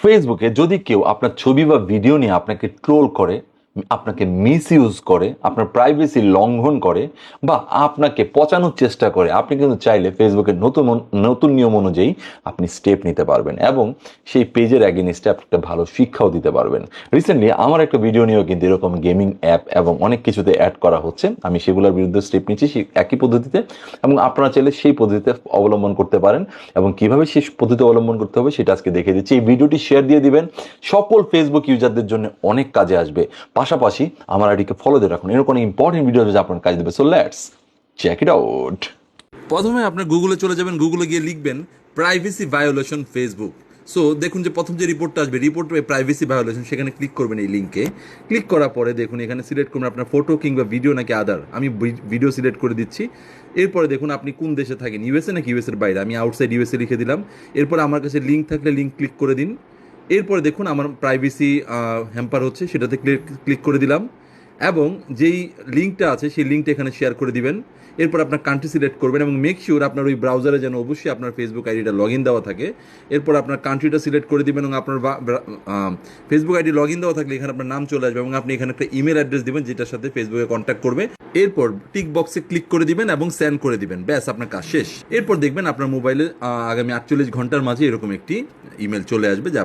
ফেসবুকে যদি কেউ আপনার ছবি বা ভিডিও নিয়ে আপনাকে ট্রোল করে, আপনাকে মিস ইউজ করে, আপনার প্রাইভেসি লঙ্ঘন করে বা আপনাকে পচানোর চেষ্টা করে, আপনি কিন্তু চাইলে ফেসবুকের নতুন নতুন নিয়ম অনুযায়ী আপনি স্টেপ নিতে পারবেন এবং সেই পেজের অ্যাগেনিস্টে আপনি একটা ভালো শিক্ষাও দিতে পারবেন। রিসেন্টলি আমার একটা ভিডিও নিয়েও কিন্তু এরকম গেমিং অ্যাপ এবং অনেক কিছুতে অ্যাড করা হচ্ছে, আমি সেগুলোর বিরুদ্ধে স্টেপ নিচ্ছি সেই একই পদ্ধতিতে, এবং আপনারা চাইলে সেই পদ্ধতিতে অবলম্বন করতে পারেন এবং কিভাবে সেই পদ্ধতি অবলম্বন করতে হবে সেটা আজকে দেখে দিচ্ছি। এই ভিডিওটি শেয়ার দিয়ে দিবেন, সকল ফেসবুক ইউজারদের জন্য অনেক কাজে আসবে। পাশাপাশি আমার আইডিকে ফলো দিয়ে রাখুন, এরকম ইম্পর্টেন্ট ভিডিও যা আপনার কাজে দেবে। So let's check it out. প্রথমে আপনার গুগলে চলে যাবেন, গুগলে গিয়ে লিখবেন প্রাইভেসি ভায়োলেশন ফেসবুক। সো দেখুন যে প্রথম যে রিপোর্টটা আসবে, রিপোর্ট প্রাইভেসি ভায়োলেশন, সেখানে ক্লিক করবেন এই লিঙ্কে। ক্লিক করার পরে দেখুন এখানে সিলেক্ট করবেন আপনার ফটো কিংবা ভিডিও নাকি আদার। আমি ভিডিও সিলেক্ট করে দিচ্ছি। এরপরে দেখুন আপনি কোন দেশে থাকেন, ইউএসএ নাকি ইউএসএর বাইরে, আমি আউটসাইড ইউএসএ লিখে দিলাম। এরপর আমার কাছে লিঙ্ক থাকলে লিঙ্ক ক্লিক করে দিন। এরপরে দেখুন আমার প্রাইভেসি হ্যাম্পার হচ্ছে, সেটাতে ক্লিক করে দিলাম এবং যেই লিঙ্কটা আছে সেই লিঙ্কটা এখানে শেয়ার করে দিবেন। এরপর আপনার কান্ট্রি সিলেক্ট করবেন এবং মেক শিওর আপনার ওই ব্রাউজারে যেন অবশ্যই আপনার ফেসবুক আইডিটা লগ ইন দেওয়া থাকে। এরপর আপনার কান্ট্রিটা সিলেক্ট করে দিবেন এবং আপনার ফেসবুক আইডি লগ ইন দেওয়া থাকলে এখানে আপনার নাম চলে আসবে এবং আপনি এখানে একটা ইমেল অ্যাড্রেস দিবেন যেটার সাথে ফেসবুকে কন্ট্যাক্ট করবে। এরপর টিক বক্সে ক্লিক করে দিবেন এবং সেন্ড করে দিবেন, ব্যাস আপনার কাজ শেষ। এরপর দেখবেন আপনার মোবাইলে আগামী 48 ঘন্টার মাঝে এরকম একটি ইমেল চলে আসবে।